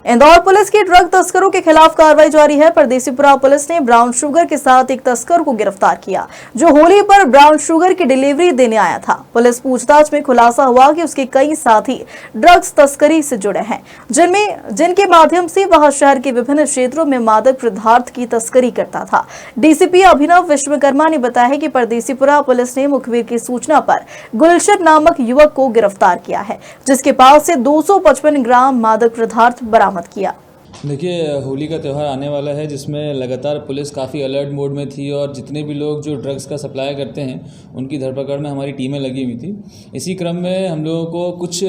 Indore police की drug तस्करों के खिलाफ कार्रवाई जारी है। परदेसीपुरा पुलिस ने ब्राउन शुगर के साथ एक तस्कर को गिरफ्तार किया, जो होली पर ब्राउन शुगर की डिलीवरी देने आया था। पुलिस पूछताछ में खुलासा हुआ कि उसके कई साथी ड्रग्स तस्करी से जुड़े हैं, जिनके माध्यम से वह शहर के विभिन्न क्षेत्रों में मादक पदार्थ की तस्करी करता था। डीसीपी अभिनव विश्वकर्मा ने बताया कि परदेसीपुरा पुलिस ने मुखबिर की सूचना पर गुलशन नामक युवक को गिरफ्तार किया है, जिसके पास से 255 ग्राम मादक पदार्थ बरामद किया। देखिए, होली का त्यौहार आने वाला है, जिसमें लगातार पुलिस काफ़ी अलर्ट मोड में थी और जितने भी लोग जो ड्रग्स का सप्लाई करते हैं उनकी धरपकड़ में हमारी टीमें लगी हुई थी। इसी क्रम में हम लोगों को कुछ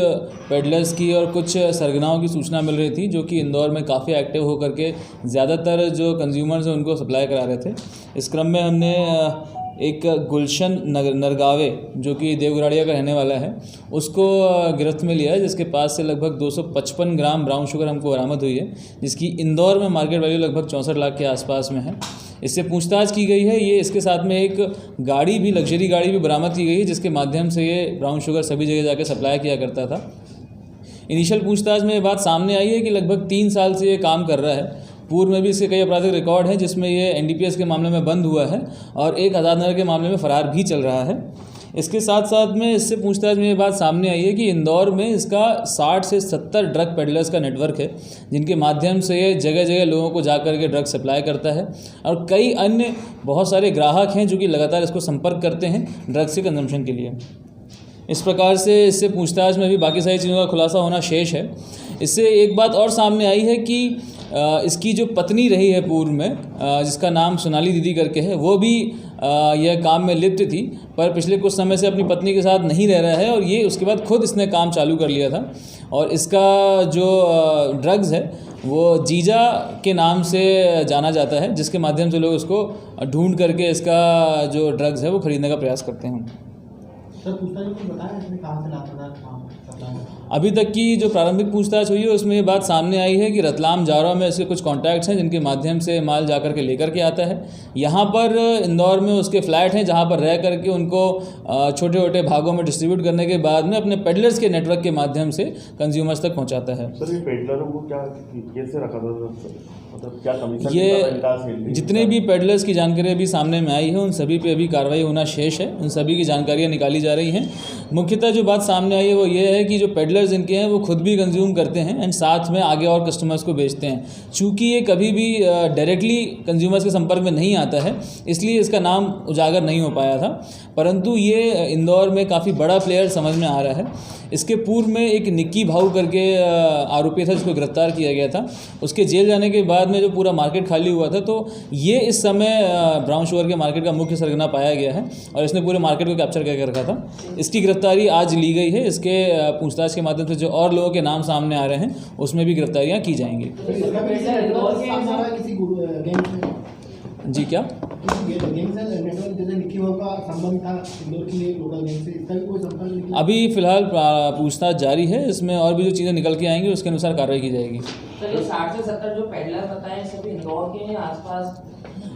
पेडलर्स की और कुछ सरगनाओं की सूचना मिल रही थी, जो कि इंदौर में काफ़ी एक्टिव होकर के ज़्यादातर जो कंज्यूमर्स हैं उनको सप्लाई करा रहे थे। इस क्रम में हमने एक गुलशन नरगावे, जो कि देवगराड़िया का रहने वाला है, उसको गिरफ्त में लिया है, जिसके पास से लगभग 255 ग्राम ब्राउन शुगर हमको बरामद हुई है, जिसकी इंदौर में मार्केट वैल्यू लगभग 64 लाख के आसपास में है। इससे पूछताछ की गई है। ये इसके साथ में एक गाड़ी भी, लग्जरी गाड़ी भी बरामद की गई है, जिसके माध्यम से ये ब्राउन शुगर सभी जगह जाके सप्लाई किया करता था। इनिशियल पूछताछ में ये बात सामने आई है कि लगभग 3 साल से ये काम कर रहा है। पूर्व में भी इसके कई आपराधिक रिकॉर्ड हैं, जिसमें ये एनडीपीएस के मामले में बंद हुआ है और एक आज़ादनगर के मामले में फ़रार भी चल रहा है। इसके साथ साथ में इससे पूछताछ में ये बात सामने आई है कि इंदौर में इसका 60 से 70 ड्रग पेडलर्स का नेटवर्क है, जिनके माध्यम से ये जगह जगह लोगों को जाकर के ड्रग सप्लाई करता है। और कई अन्य बहुत सारे ग्राहक हैं जो कि लगातार इसको संपर्क करते हैं ड्रग्स के कंजम्पशन के लिए। इस प्रकार से इससे पूछताछ में भी बाकी सारी चीज़ों का खुलासा होना शेष है। इससे एक बात और सामने आई है कि इसकी जो पत्नी रही है पूर्व में, जिसका नाम सोनाली दीदी करके है, वो भी यह काम में लिप्त थी, पर पिछले कुछ समय से अपनी पत्नी के साथ नहीं रह रहा है और ये उसके बाद खुद इसने काम चालू कर लिया था। और इसका जो ड्रग्स है वो जीजा के नाम से जाना जाता है, जिसके माध्यम से लोग उसको ढूंढ करके इसका जो ड्रग्स है वो खरीदने का प्रयास करते हैं। अभी तक की जो प्रारंभिक पूछताछ हुई है उसमें ये बात सामने आई है कि रतलाम जारवा में इसके कुछ कॉन्टैक्ट्स हैं, जिनके माध्यम से माल जाकर के लेकर के आता है। यहाँ पर इंदौर में उसके फ्लैट हैं, जहाँ पर रह करके उनको छोटे छोटे भागों में डिस्ट्रीब्यूट करने के बाद में अपने पेडलर्स के नेटवर्क के माध्यम से कंज्यूमर्स तक पहुँचाता है। सर, ये पेडलरों को क्या कैसे रखा था, मतलब क्या कमीशन? ये जितने भी पेडलर्स की जानकारी अभी सामने में आई है उन सभी पे अभी कार्रवाई होना शेष है। उन सभी की जानकारियाँ निकाली जा रही हैं। मुख्यतः जो बात सामने आई है वो ये है कि जो पेडलर्स इनके हैं वो खुद भी कंज्यूम करते हैं एंड साथ में आगे और कस्टमर्स को बेचते हैं। चूँकि ये कभी भी डायरेक्टली कंज्यूमर्स के संपर्क में नहीं आता है, इसलिए इसका नाम उजागर नहीं हो पाया था, परंतु ये इंदौर में काफ़ी बड़ा प्लेयर समझ में आ रहा है। इसके पूर्व में एक निक्की भाऊ करके आरोपी था, जिसको गिरफ्तार किया गया था। उसके जेल जाने के बाद में जो पूरा मार्केट खाली हुआ था, तो ये इस समय ब्राउन शुगर के मार्केट का मुख्य सरगना पाया गया है और इसने पूरे मार्केट को कैप्चर करके रखा था। इसकी गिरफ्तारी आज ली गई है। इसके पूछताछ के माध्यम से जो और लोगों के नाम सामने आ रहे हैं उसमें भी गिरफ्तारियाँ की जाएंगी। जी क्या अभी फिलहाल पूछताछ जारी है। इसमें और भी जो चीज़ें निकल के आएंगी उसके अनुसार कार्रवाई की जाएगी। सर, ये 60 से 70 जो पेडलर बताए सभी इंदौर के हैं आसपास?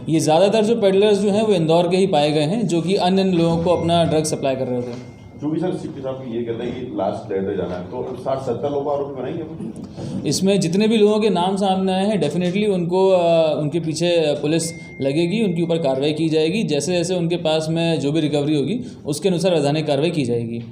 ये ज़्यादातर जो पेडलर्स जो हैं वो इंदौर के ही पाए गए हैं, जो कि अन्य लोगों को अपना ड्रग सप्लाई कर रहे थे। जो भी सर सीपी साहब ये कहते हैं कि लास्ट डेट पे जाना है, तो 60-70 लोग आरोपी बनाएंगे। इसमें जितने भी लोगों के नाम सामने आए हैं डेफिनेटली उनको उनके पीछे पुलिस लगेगी, उनके ऊपर कार्रवाई की जाएगी। जैसे जैसे उनके पास में जो भी रिकवरी होगी उसके अनुसार वैधानिक कार्रवाई की जाएगी।